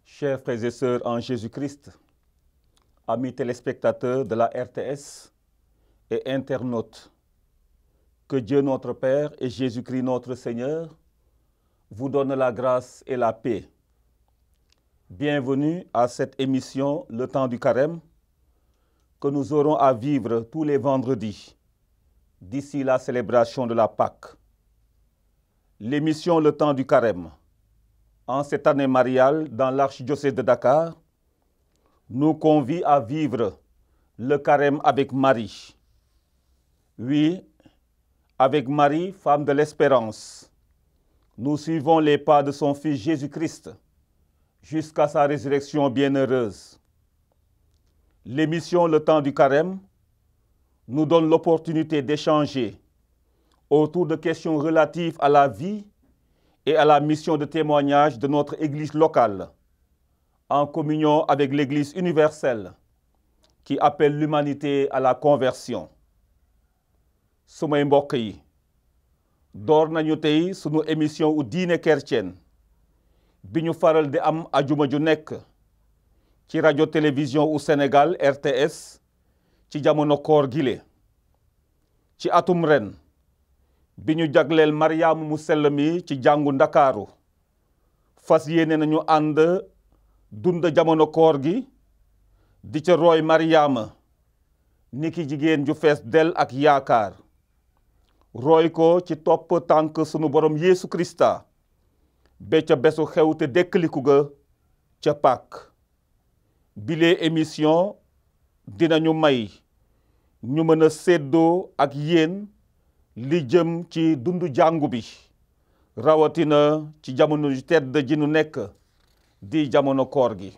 Chers frères et sœurs en Jésus-Christ, amis téléspectateurs de la RTS et internautes, que Dieu notre Père et Jésus-Christ notre Seigneur vous donnent la grâce et la paix. Bienvenue à cette émission Le Temps du Carême que nous aurons à vivre tous les vendredis d'ici la célébration de la Pâque. L'émission Le Temps du Carême, en cette année mariale dans l'archidiocèse de Dakar, nous convie à vivre le carême avec Marie. Oui, avec Marie, femme de l'espérance, nous suivons les pas de son Fils Jésus-Christ jusqu'à sa résurrection bienheureuse. L'émission Le Temps du Carême nous donne l'opportunité d'échanger autour de questions relatives à la vie et à la mission de témoignage de notre Église locale, en communion avec l'Église universelle qui appelle l'humanité à la conversion. Sumay mbokk yi, door nañu tey sunu émission u diine chrétienne bi ñu faral di am ajuma ju nekk ci radio télévision u Sénégal RTS ci jamono koor gile. Ci atum ren bi ñu jagleel Mariama mu sell mi ci jàngu Ndakaaru, fas yéene nañu ànd dund jamono koor gi di ca roy Mariama niki jigéen ju fees del ak yaakaar, roy ko ci topp tànk sunu borom Yeesu Krista ba ca besu xew te dekkaliku ga ca Pâques. Bile émission dinañu may ñu mën a séddoo ak yéen li jëm ci dundu jàngu bi, rawatina ci jamono ju tedd ji nu nekk di jamono koor gi.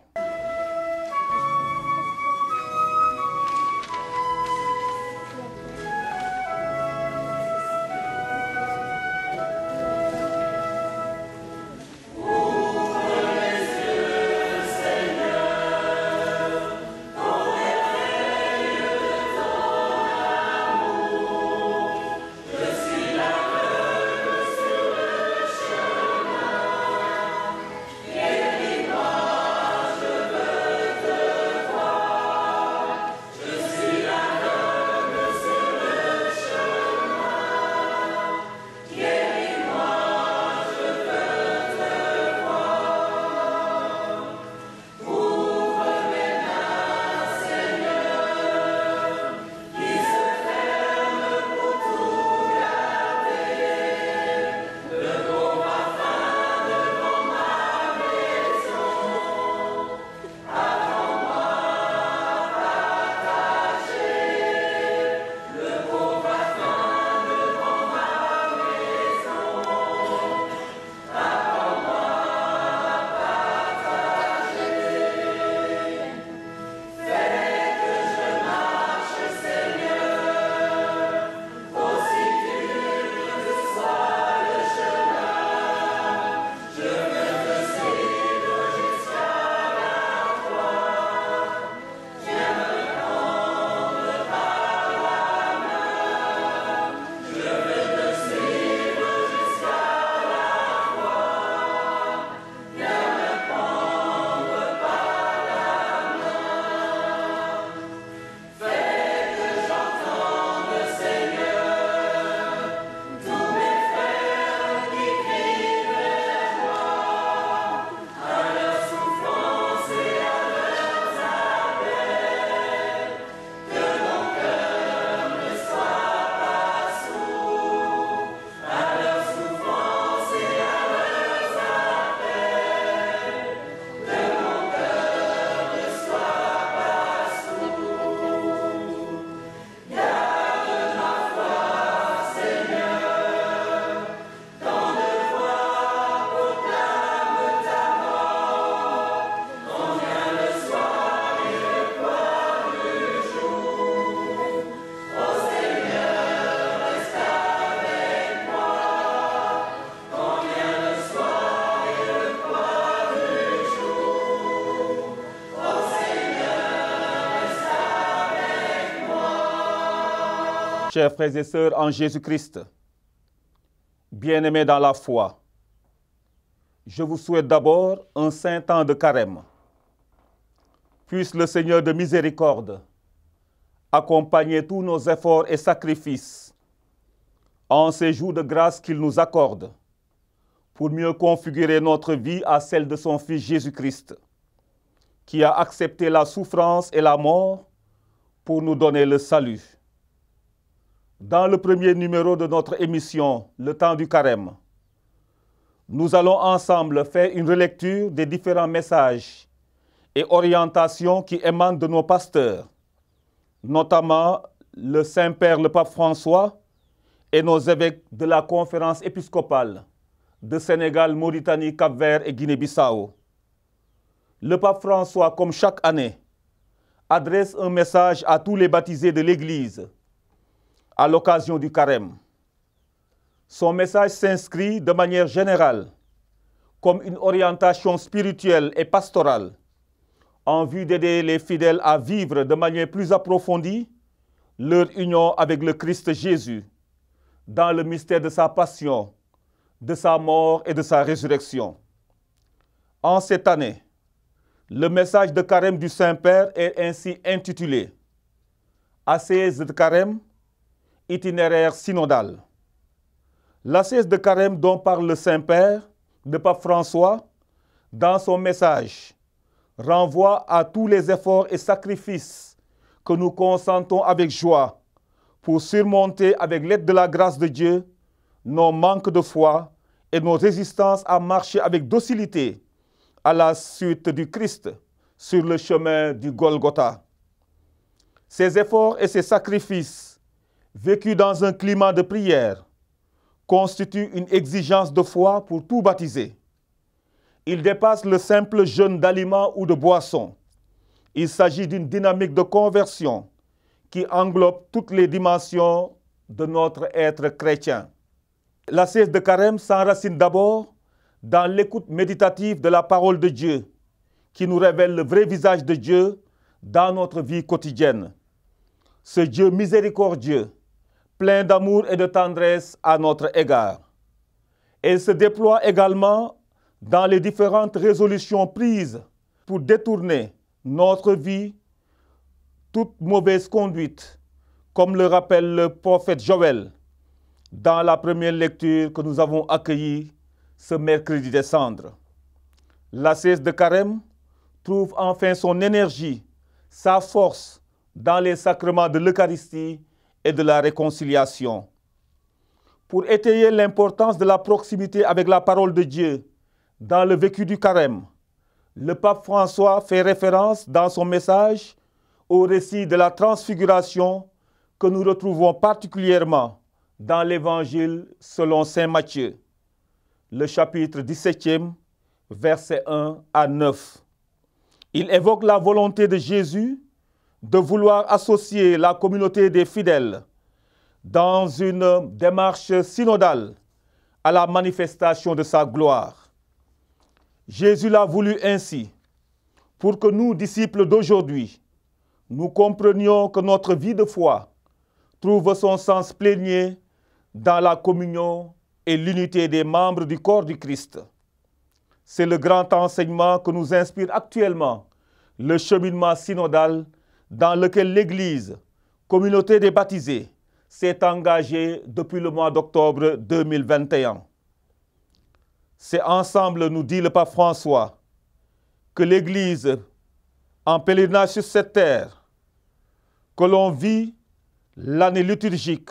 Chers frères et sœurs en Jésus-Christ, bien-aimés dans la foi, je vous souhaite d'abord un saint temps de carême. Puisse le Seigneur de miséricorde accompagner tous nos efforts et sacrifices en ces jours de grâce qu'il nous accorde pour mieux configurer notre vie à celle de son Fils Jésus-Christ, qui a accepté la souffrance et la mort pour nous donner le salut. Dans le premier numéro de notre émission, Le temps du carême, nous allons ensemble faire une relecture des différents messages et orientations qui émanent de nos pasteurs, notamment le Saint-Père, le Pape François, et nos évêques de la conférence épiscopale de Sénégal, Mauritanie, Cap-Vert et Guinée-Bissau. Le Pape François, comme chaque année, adresse un message à tous les baptisés de l'Église à l'occasion du carême. Son message s'inscrit de manière générale comme une orientation spirituelle et pastorale en vue d'aider les fidèles à vivre de manière plus approfondie leur union avec le Christ Jésus dans le mystère de sa passion, de sa mort et de sa résurrection. En cette année, le message de carême du Saint-Père est ainsi intitulé « Assise de carême, itinéraire synodal ». L'assise de carême dont parle le Saint-Père, le Pape François, dans son message, renvoie à tous les efforts et sacrifices que nous consentons avec joie pour surmonter avec l'aide de la grâce de Dieu nos manques de foi et nos résistances à marcher avec docilité à la suite du Christ sur le chemin du Golgotha. Ces efforts et ces sacrifices, vécus dans un climat de prière, constituent une exigence de foi pour tout baptisé. Ils dépassent le simple jeûne d'aliments ou de boissons. Il s'agit d'une dynamique de conversion qui englobe toutes les dimensions de notre être chrétien. L'assise de carême s'enracine d'abord dans l'écoute méditative de la parole de Dieu, qui nous révèle le vrai visage de Dieu dans notre vie quotidienne. Ce Dieu miséricordieux, plein d'amour et de tendresse à notre égard. Elle se déploie également dans les différentes résolutions prises pour détourner notre vie toute mauvaise conduite, comme le rappelle le prophète Joël dans la première lecture que nous avons accueillie ce mercredi des cendres. L'assise de carême trouve enfin son énergie, sa force dans les sacrements de l'Eucharistie et de la réconciliation. Pour étayer l'importance de la proximité avec la parole de Dieu dans le vécu du carême, le pape François fait référence dans son message au récit de la transfiguration que nous retrouvons particulièrement dans l'Évangile selon saint Matthieu, le chapitre 17e, versets 1 à 9. Il évoque la volonté de Jésus de vouloir associer la communauté des fidèles dans une démarche synodale à la manifestation de sa gloire. Jésus l'a voulu ainsi, pour que nous, disciples d'aujourd'hui, nous comprenions que notre vie de foi trouve son sens plénier dans la communion et l'unité des membres du corps du Christ. C'est le grand enseignement que nous inspire actuellement le cheminement synodal dans lequel l'Église, communauté des baptisés, s'est engagée depuis le mois d'octobre 2021. C'est ensemble, nous dit le pape François, que l'Église, en pèlerinage sur cette terre, que l'on vit l'année liturgique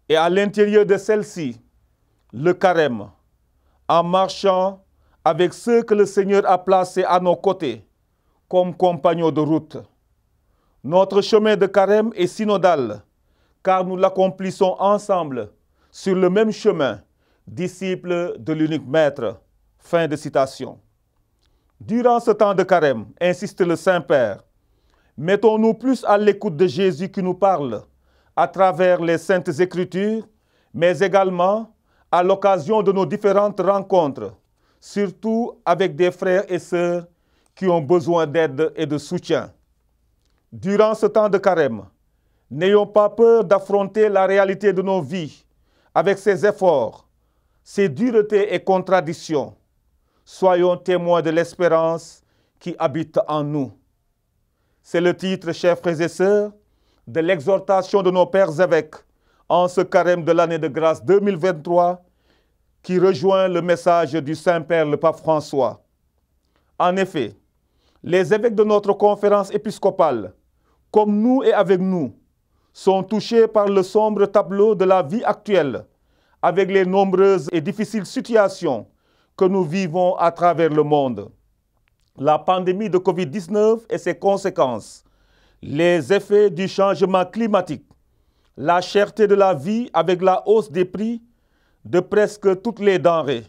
et à l'intérieur de celle-ci, le carême, en marchant avec ceux que le Seigneur a placés à nos côtés comme compagnons de route. Notre chemin de carême est synodal, car nous l'accomplissons ensemble sur le même chemin, disciples de l'unique Maître. Fin de citation. Durant ce temps de carême, insiste le Saint-Père, mettons-nous plus à l'écoute de Jésus qui nous parle à travers les Saintes Écritures, mais également à l'occasion de nos différentes rencontres, surtout avec des frères et sœurs qui ont besoin d'aide et de soutien. Durant ce temps de carême, n'ayons pas peur d'affronter la réalité de nos vies avec ses efforts, ses duretés et contradictions. soyons témoins de l'espérance qui habite en nous. C'est le titre, chers frères et sœurs, de l'exhortation de nos pères évêques en ce carême de l'année de grâce 2023 qui rejoint le message du Saint-Père le Pape François. En effet, les évêques de notre conférence épiscopale, comme nous et avec nous, sont touchés par le sombre tableau de la vie actuelle, avec les nombreuses et difficiles situations que nous vivons à travers le monde. La pandémie de Covid-19 et ses conséquences, les effets du changement climatique, la cherté de la vie avec la hausse des prix de presque toutes les denrées,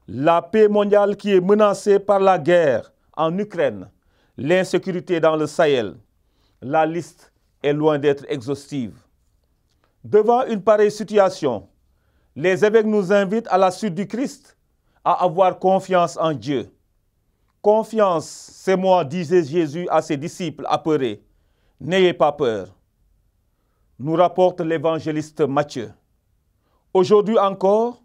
la paix mondiale qui est menacée par la guerre en Ukraine, l'insécurité dans le Sahel. La liste est loin d'être exhaustive. Devant une pareille situation, les évêques nous invitent à la suite du Christ à avoir confiance en Dieu. Confiance, c'est moi, disait Jésus à ses disciples apeurés. N'ayez pas peur. Nous rapporte l'évangéliste Matthieu. Aujourd'hui encore,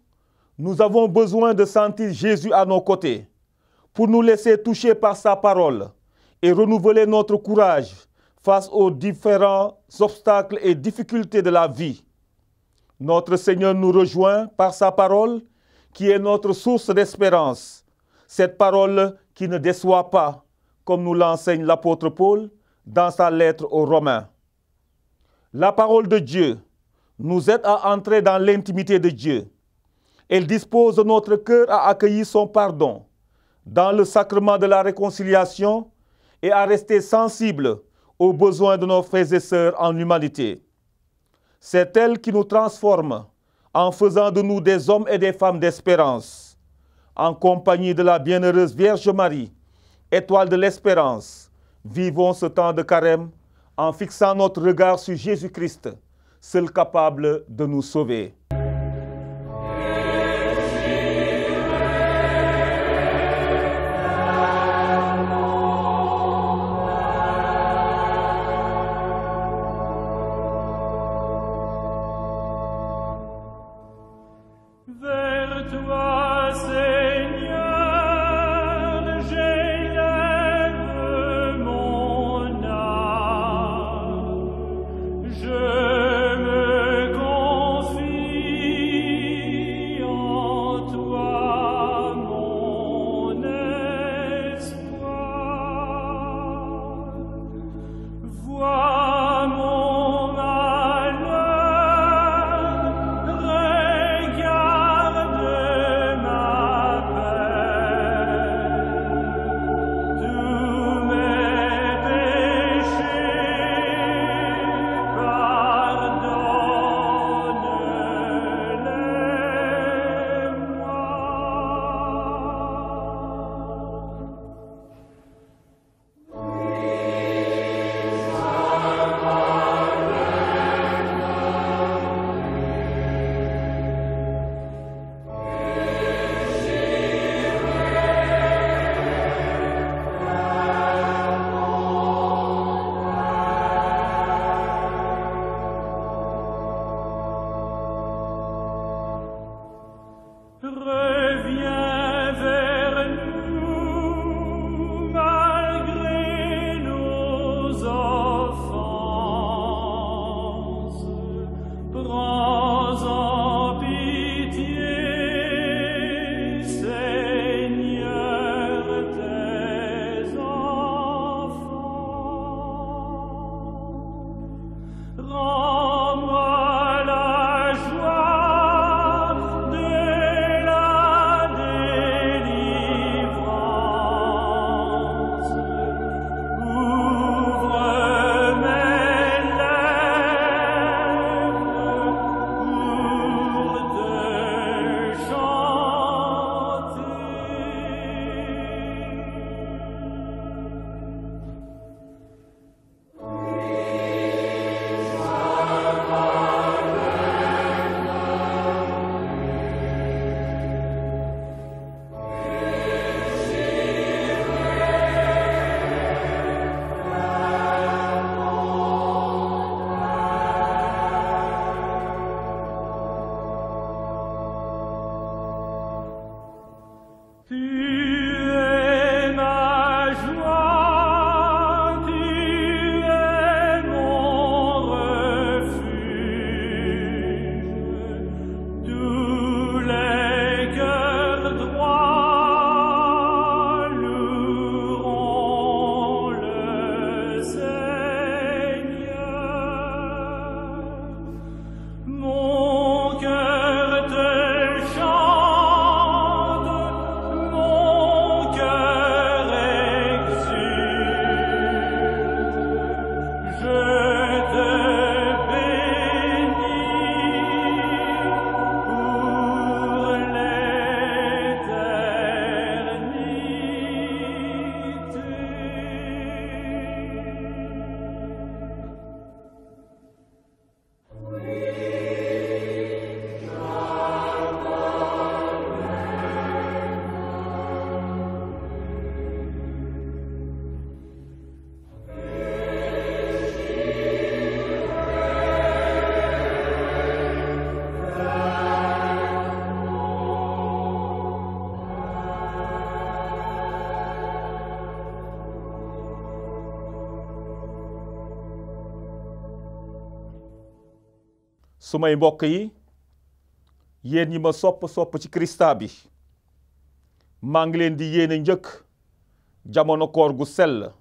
nous avons besoin de sentir Jésus à nos côtés pour nous laisser toucher par sa parole et renouveler notre courage face aux différents obstacles et difficultés de la vie. Notre Seigneur nous rejoint par sa parole qui est notre source d'espérance. Cette parole qui ne déçoit pas, comme nous l'enseigne l'apôtre Paul dans sa lettre aux Romains. La parole de Dieu nous aide à entrer dans l'intimité de Dieu. Elle dispose notre cœur à accueillir son pardon dans le sacrement de la réconciliation et à rester sensible aux besoins de nos frères et sœurs en humanité. C'est elle qui nous transforme en faisant de nous des hommes et des femmes d'espérance. En compagnie de la bienheureuse Vierge Marie, étoile de l'espérance, vivons ce temps de carême en fixant notre regard sur Jésus-Christ, seul capable de nous sauver. Je me confie. sumay mbokk yi yéen ñi ma sopp ci Krista bi maa ngi leen di yéene njëkk jamono koor gu sell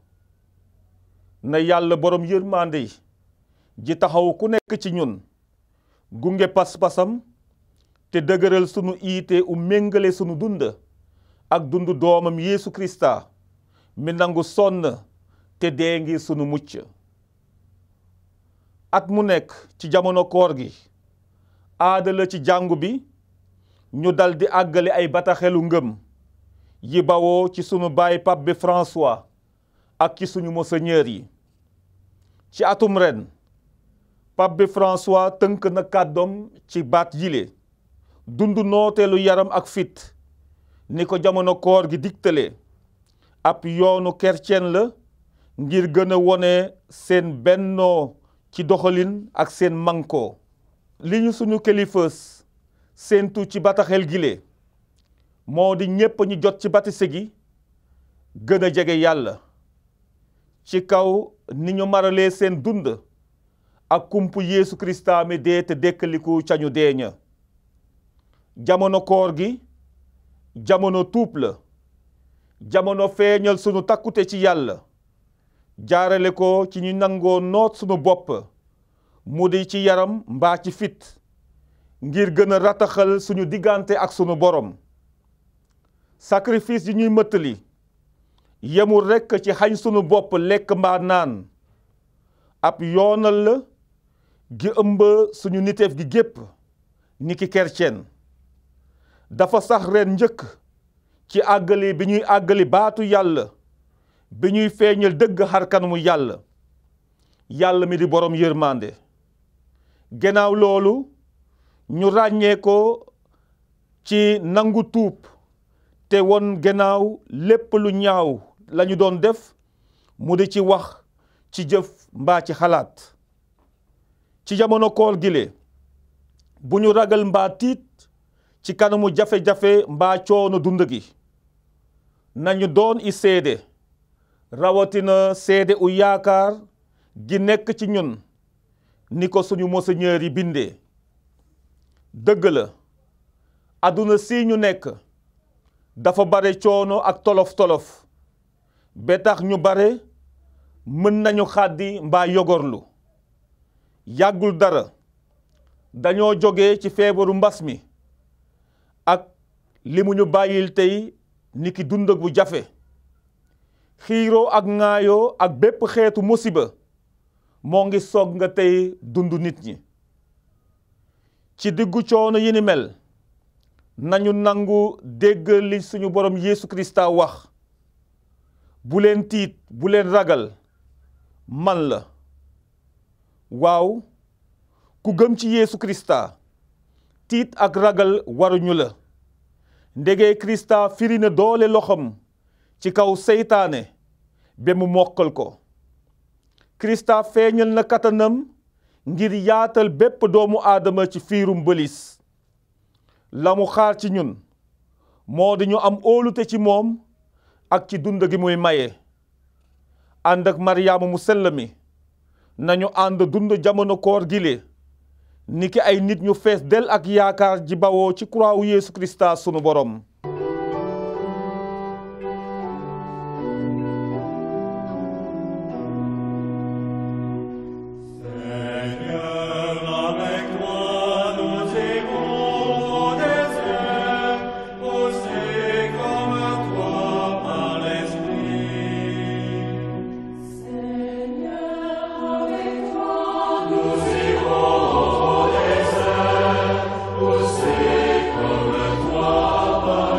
na yàlla borom yërmande ji taxaw ku nekk ci ñun gunge pas-pasam te dëgëral sunu iite méngale sunu dund ak dundu doomam Yeesu Krista mi nangu sonn te dee ngir sunu mucc. at mu nekk ci jamono koor gi aada la ci jàngu bi ñu dal di àggale ay bataxelu ngëm yi bawoo ci sunu baay Pape bi François ak ci suñu monseigneur yi. ci atum ren Pape bi François tënk na kàddoom ci baat yile dund nooteelu yaram ak fit ni ko jamono koor gi digtale ab yoonu chrétien la ngir gën a wone seen bennoo ci doxalin ak seen manko. li ñu suñu kilifaas séentu ci bataxel gile moo di ñépp ñu jot ci batise gi gën a jege yàlla ci kaw ni ñu maralee seen dund ak kumpu Yeesu Krista mi dee te dekkaliku ca ñu dee ña. jamono koor gi jamono tuub la jamono feeñal sunu takkute ci yàlla jaarale ko ci ñu nangoo noot sunu bopp mu di ci yaram mbaa ci fit ngir gën a rataxal suñu diggante ak sunu borom. sacrifice yi ñuy mëttali yemul rekk ci xañ sunu bopp lekk mbaa naan ab yoonal la gi ëmb suñu niteef gi gépp niki chrétien. dafa sax ren njëkk ci àggali bi ñuy àggali baatu yàlla bi ñuy feeñal dëgg xarkanamu yàlla mi di borom yërmande. gannaaw loolu ñu ràññee ko ci nangu tuub te won gannaaw lépp lu ñaaw lañu doon def mu di ci wax ci jëf mbaa ci xalaat. ci jamono koor gile bu ñu ragal mbaa tiit ci kanamu jafe-jafe mbaa coono dund gi nañu doon i seede rawatina seede u yaakaar gi nekk ci ñun ni ko suñu monseigneur yi bindee. dëgg la àdduna si ñu nekk dafa bare coono ak tolof-tolof ba tax ñu bare mën nañu xàddi mbaa yogorlu. yàggul dara dañoo jóge ci feebaru mbas mi ak li mu ñu bàyyil tey niki dund bu jafe xiiroo ak ŋaayoo ak bépp xeetu musiba moo ngi soog nga tey dund nit ñi. ci diggu coono yi ni mel nañu nangu dégg li suñu borom Yeesu Krista wax bu leen tiit bu leen ragal man la. waaw ku gëm ci Yeesu Krista tiit ak ragal waruñu la ndege Krista firi na doole loxam ci kaw seytaane ba mu mokkal ko. Krista feeñal na kattanam ngir yaatal bépp doomu aadama ci fiirum bëlis. la mu xaar ci ñun moo di ñu am óolute ci moom ak ci dund gi muy maye. ànd ak Maryaama mu sell mi nañu ànd dund jamono koor gile niki ay nit ñu fees del ak yaakaar ji bawoo ci croix wu Yeesu Krista sunu borom. Comme toi,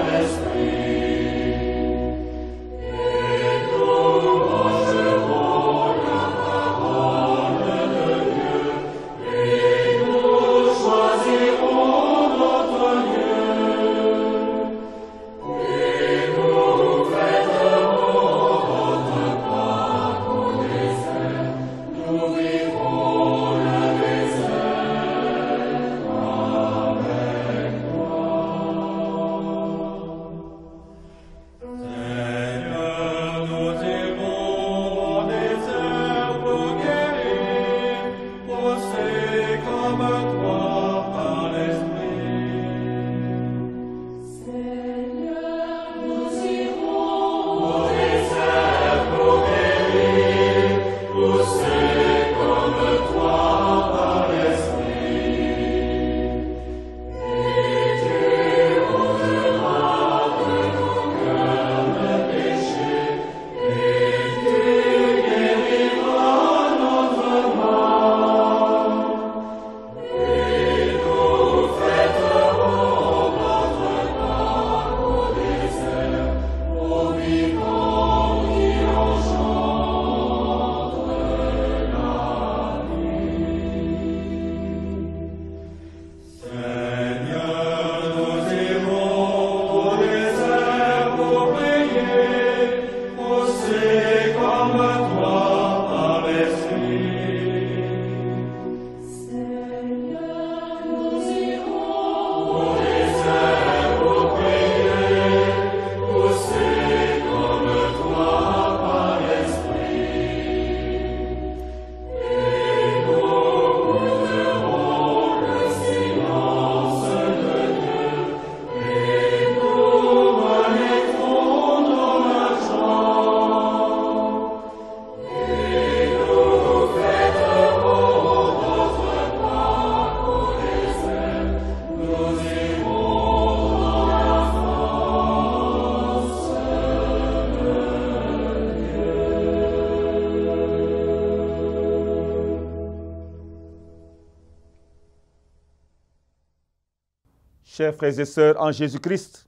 Chers frères et sœurs en Jésus-Christ,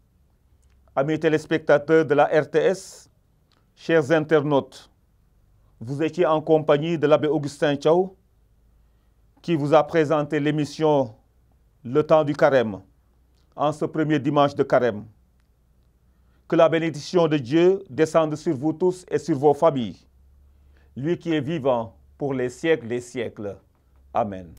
amis téléspectateurs de la RTS, chers internautes, vous étiez en compagnie de l'abbé Augustin Thiaw qui vous a présenté l'émission Le temps du carême en ce premier dimanche de carême. Que la bénédiction de Dieu descende sur vous tous et sur vos familles, lui qui est vivant pour les siècles des siècles. Amen.